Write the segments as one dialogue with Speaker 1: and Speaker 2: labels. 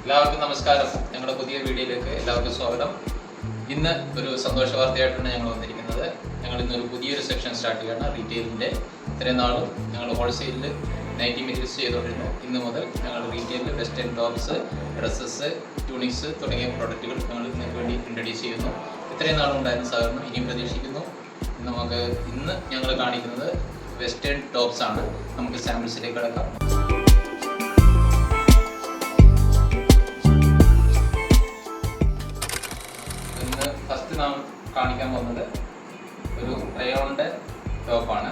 Speaker 1: എല്ലാവർക്കും നമസ്കാരം. ഞങ്ങളുടെ പുതിയ വീഡിയോയിലേക്ക് എല്ലാവർക്കും സ്വാഗതം. ഇന്ന് ഒരു സന്തോഷ വാർത്തയായിട്ടാണ് ഞങ്ങൾ വന്നിരിക്കുന്നത്. ഞങ്ങൾ ഇന്നൊരു പുതിയൊരു സെക്ഷൻ സ്റ്റാർട്ട് ചെയ്യുകയാണ്. റീറ്റെയിലിൻ്റെ ഇത്രയും നാളും ഞങ്ങൾ ഹോൾസെയിലിൽ നൈറ്റി മെറ്റീരിയൽസ് ചെയ്തുകൊണ്ടിരുന്നു. ഇന്ന് മുതൽ ഞങ്ങൾ റീറ്റെയിലിൽ വെസ്റ്റേൺ ടോപ്സ്, ഡ്രസ്സസ്, ട്യൂണിക്സ് തുടങ്ങിയ പ്രോഡക്റ്റുകൾ ഞങ്ങൾ നിങ്ങൾക്ക് വേണ്ടി ഇൻട്രൊഡ്യൂസ് ചെയ്യുന്നു. ഇത്രയും നാളും ഉണ്ടായിരുന്ന സഹകരണം ഇനിയും പ്രതീക്ഷിക്കുന്നു. ഇന്ന് ഞങ്ങൾ കാണിക്കുന്നത് വെസ്റ്റേൺ ടോപ്സ് ആണ്. നമുക്ക് സാമ്പിൾസിലേക്ക് കിടക്കാം. ഫസ്റ്റ് നാം കാണിക്കാൻ പോകുന്നത് ഒരു റയോണിൻ്റെ ടോപ്പാണ്.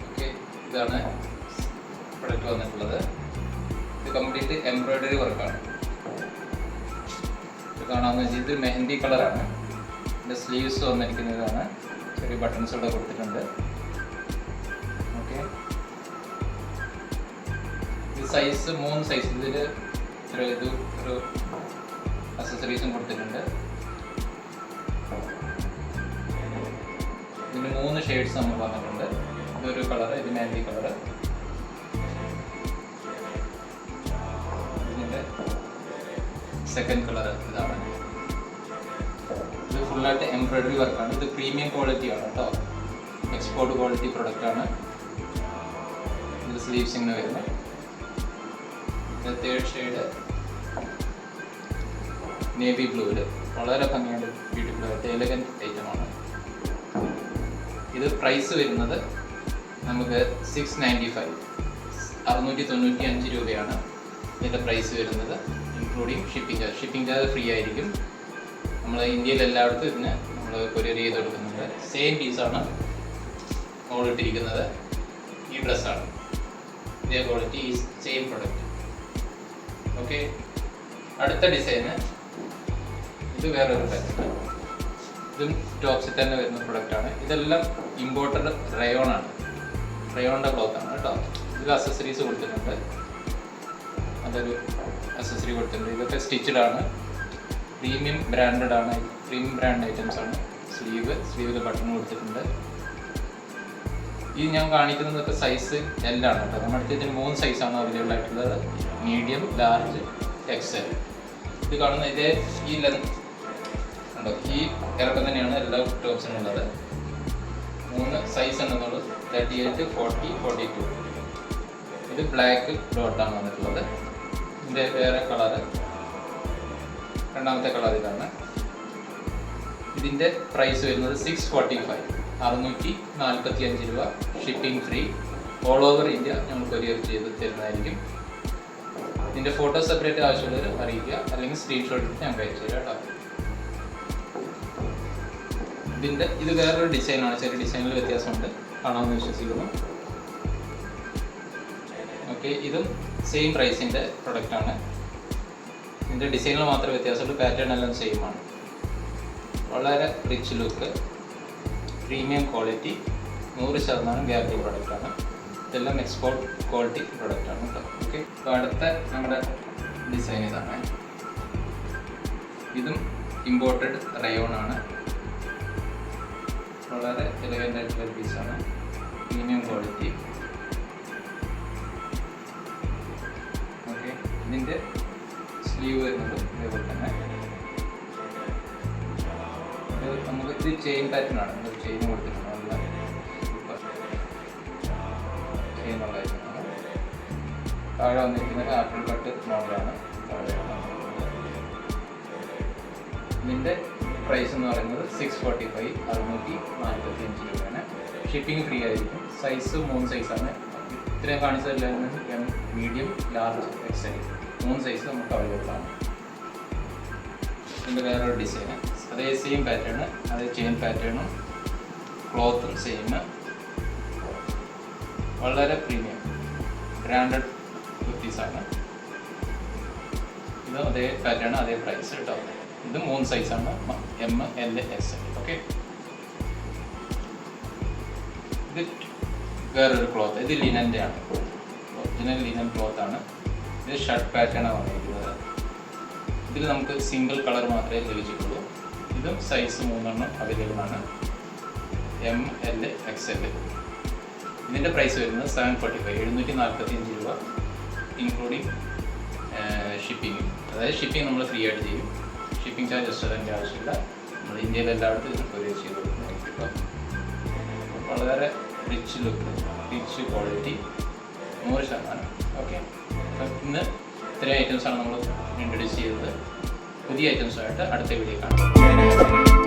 Speaker 1: ഓക്കെ, ഇതാണ് പ്രൊഡക്റ്റ് വന്നിട്ടുള്ളത്. ഇത് കംപ്ലീറ്റ് എംബ്രോയിഡറി വർക്കാണ്. ഇത് കാണാമെന്ന് വെച്ചാൽ ഇത് മെഹന്തി കളറാണ്. ഇതിൻ്റെ സ്ലീവ്സ് വന്നിരിക്കുന്നതാണ്. ചെറിയ ബട്ടൺസ് ഇവിടെ കൊടുത്തിട്ടുണ്ട്. ഓക്കെ, ഇത് സൈസ് 3 സൈസ്. ഇതിൽ ഇത് ഒരു അക്സസറീസും കൊടുത്തിട്ടുണ്ട്. ഇതിന് 3 ഷെയ്ഡ്സ് നമ്മൾ പറഞ്ഞിട്ടുണ്ട്. ഇതൊരു കളറ്, ഇത് മെഹന്തി കളറ്, ഇതിൻ്റെ സെക്കൻഡ് കളറ് ഇതാണ്. ഇത് ഫുള്ളായിട്ട് എംബ്രോയിഡറി വർക്കാണ്. ഇത് പ്രീമിയം ക്വാളിറ്റിയാണ് കേട്ടോ. എക്സ്പോർട്ട് ക്വാളിറ്റി പ്രൊഡക്റ്റാണ്. ഇത് സ്ലീവ്സ് ഇങ്ങനെ വരുന്നത്. ഇത് തേർഡ് ഷെയ്ഡ് നേവി ബ്ലൂവിൽ വളരെ ഭംഗിയായിട്ട് ബ്യൂട്ടിഫുൾ ആയിട്ട് എലഗൻറ്റ് ഐറ്റമാണ്. ഇത് പ്രൈസ് വരുന്നത് നമുക്ക് 695 695 രൂപയാണ് ഇതിൻ്റെ പ്രൈസ് വരുന്നത്, including shipping charge. Shipping charge free ആയിരിക്കും. നമ്മൾ ഇന്ത്യയിൽ എല്ലായിടത്തും ഇതിന് നമ്മൾ കൊറിയർ ചെയ്ത് കൊടുക്കുന്നുണ്ട്. സെയിം പീസാണ് മോളിട്ടിരിക്കുന്നത്. ഈ ഡ്രസ്സാണ്, ഇതേ ക്വാളിറ്റി, ഈ സെയിം പ്രൊഡക്റ്റ്. ഓക്കെ, അടുത്ത ഡിസൈന് ഇത് വേറൊരു പാറ്റേൺ. ഇതും ടോപ്സിൽ തന്നെ വരുന്ന പ്രൊഡക്റ്റാണ്. ഇതെല്ലാം ഇമ്പോർട്ടഡ് റയോണാണ്. റയോണിൻ്റെ ക്ലോത്താണ് കേട്ടോ. ഇതിൽ അക്സസറീസ് കൊടുത്തിട്ടുണ്ട്. അതൊരു അക്സസറി കൊടുത്തിട്ടുണ്ട്. ഇതൊക്കെ സ്റ്റിച്ചഡ് ആണ്. പ്രീമിയം ബ്രാൻഡഡ് ആണ്. പ്രീമിയം ബ്രാൻഡ് ഐറ്റംസ് ആണ്. സ്ലീവിൽ ബട്ടൺ കൊടുത്തിട്ടുണ്ട്. ഇത് ഞാൻ കാണിക്കുന്നതൊക്കെ സൈസ് L ആണ് കേട്ടോ. നമ്മുടെ അടുത്ത് ഇതിന് 3 സൈസാണ് അവൈലബിൾ ആയിട്ടുള്ളത്: മീഡിയം, ലാർജ്, XL. ഇത് കാണുന്ന ഇതേ ഈ ലെങ്ത് ഉണ്ടോ, ഈ ഇറക്കം തന്നെയാണ് എല്ലാ ടോപ്സിനും ഉള്ളത്. 3 സൈസ് ഉണ്ടെന്നുള്ളത്: 38, 40, 42. ഇത് ബ്ലാക്ക് ഡോട്ടാണ് വന്നിട്ടുള്ളത്. ഇതിൻ്റെ വേറെ കളറ്, രണ്ടാമത്തെ കളർ ഇതാണ്. ഇതിൻ്റെ പ്രൈസ് വരുന്നത് 645 645 രൂപ. Shipping free. All over India ഞങ്ങൾ കൊറിയർ ചെയ്ത് തരുന്നതായിരിക്കും. ഇതിൻ്റെ ഫോട്ടോ സെപ്പറേറ്റ് ആവശ്യമുള്ളവർ അറിയിക്കുക, അല്ലെങ്കിൽ സ്ക്രീൻഷോട്ട് എടുത്ത് ഞങ്ങൾക്ക് അയച്ചു തരാം കേട്ടോ. ഇത് വേറൊരു ഡിസൈനാണ്. ചെറിയ ഡിസൈനിൽ വ്യത്യാസമുണ്ട്, കാണാമെന്ന് വിശ്വസിക്കുന്നു. ഓക്കെ, ഇതും സെയിം പ്രൈസിൻ്റെ പ്രൊഡക്റ്റാണ്. ഇതിൻ്റെ ഡിസൈനിൽ മാത്രമേ വ്യത്യാസമുള്ളൂ. പാറ്റേൺ എല്ലാം സെയിം ആണ്. വളരെ rich look, premium quality, 100% guarantee പ്രൊഡക്റ്റാണ്. ഇതെല്ലാം എക്സ്പോർട്ട് ക്വാളിറ്റി പ്രൊഡക്റ്റാണ് കേട്ടോ. ഓക്കെ, അപ്പോൾ അടുത്ത നമ്മുടെ ഡിസൈൻ ഇതാണ്. ഇതും ഇമ്പോർട്ടഡ് റയോണാണ്. വളരെ എലഗൻ്റ് ആയിട്ടുള്ള പീസാണ്. Premium quality. ഓക്കെ, ഇതിൻ്റെ സ്ലീവ് വരുന്നത് ഇതേപോലെ തന്നെ. നമുക്ക് ഇത് ചെയിൻ പാറ്റേൺ ആണ്. ചെയിൻ കൊടുത്തിട്ടുണ്ട്. നല്ല ചെയിനുള്ള ഐറ്റമാണ്. താഴെ വന്നിരിക്കുന്നത് ആപ്പിൾ കട്ട് മോഡലാണ്. ഇതിൻ്റെ പ്രൈസ് എന്ന് പറയുന്നത് 645 645 രൂപയാണ്. ഷിപ്പിംഗ് ഫ്രീ ആയിരിക്കും. സൈസ് 3 സൈസാണ്. ഇത്രയും കാണിച്ചതെല്ലാം M, medium, large, XL 3 size നമുക്ക് അവൈലബിൾ ആണ്. ഇതിൻ്റെ വേറൊരു ഡിസൈന്, അതേ സെയിം പാറ്റേണ്, അതേ ചെയിൻ പാറ്റേണും ക്ലോത്തും സെയിം. വളരെ പ്രീമിയം ബ്രാൻഡഡ് കുർത്തീസാണ്. ഇത് അതേ പാറ്റേൺ, അതേ പ്രൈസ് കേട്ടോ. ഇത് 3 സൈസാണ്: M, L, XL. ഓക്കെ, ഇത് വേറൊരു ക്ലോത്ത്. ഇത് ലിനൻ്റെ ആണ്. ഒറിജിനൽ ലിനൻ ക്ലോത്താണ്. ഇത് ഷർട്ട് പാറ്റേണാണ് വന്നിരിക്കുന്നത്. ഇതിൽ നമുക്ക് സിംഗിൾ കളർ മാത്രമേ ലഭിച്ചിട്ടുള്ളൂ. ഇതും സൈസ് 3 അവൈലബിൾ ആണ്: M, L, XL. ഇതിൻ്റെ പ്രൈസ് വരുന്നത് 745 745 രൂപ. ഇൻക്ലൂഡിങ് ഷിപ്പിങ്ങും. അതായത് ഷിപ്പിംഗ് നമ്മൾ ഫ്രീ ആയിട്ട് ചെയ്യും. ഷിപ്പിംഗ് ചാർജ് എക്സ്ട്രാ അതിൻ്റെ ആവശ്യമില്ല. നമ്മൾ ഇന്ത്യയിൽ എല്ലായിടത്തും ഇത് കൊറിയർ ചെയ്ത് കൊടുക്കുന്നതായിരിക്കും. ഇപ്പം വളരെ rich look, rich quality 100%. Okay, അപ്പം ഇന്ന് ഇത്രയും ഐറ്റംസാണ് നമ്മൾ ഇൻട്രൊഡ്യൂസ് ചെയ്തത്. പുതിയ ഐറ്റംസുമായിട്ട് അടുത്ത വീഡിയോ കാണാം.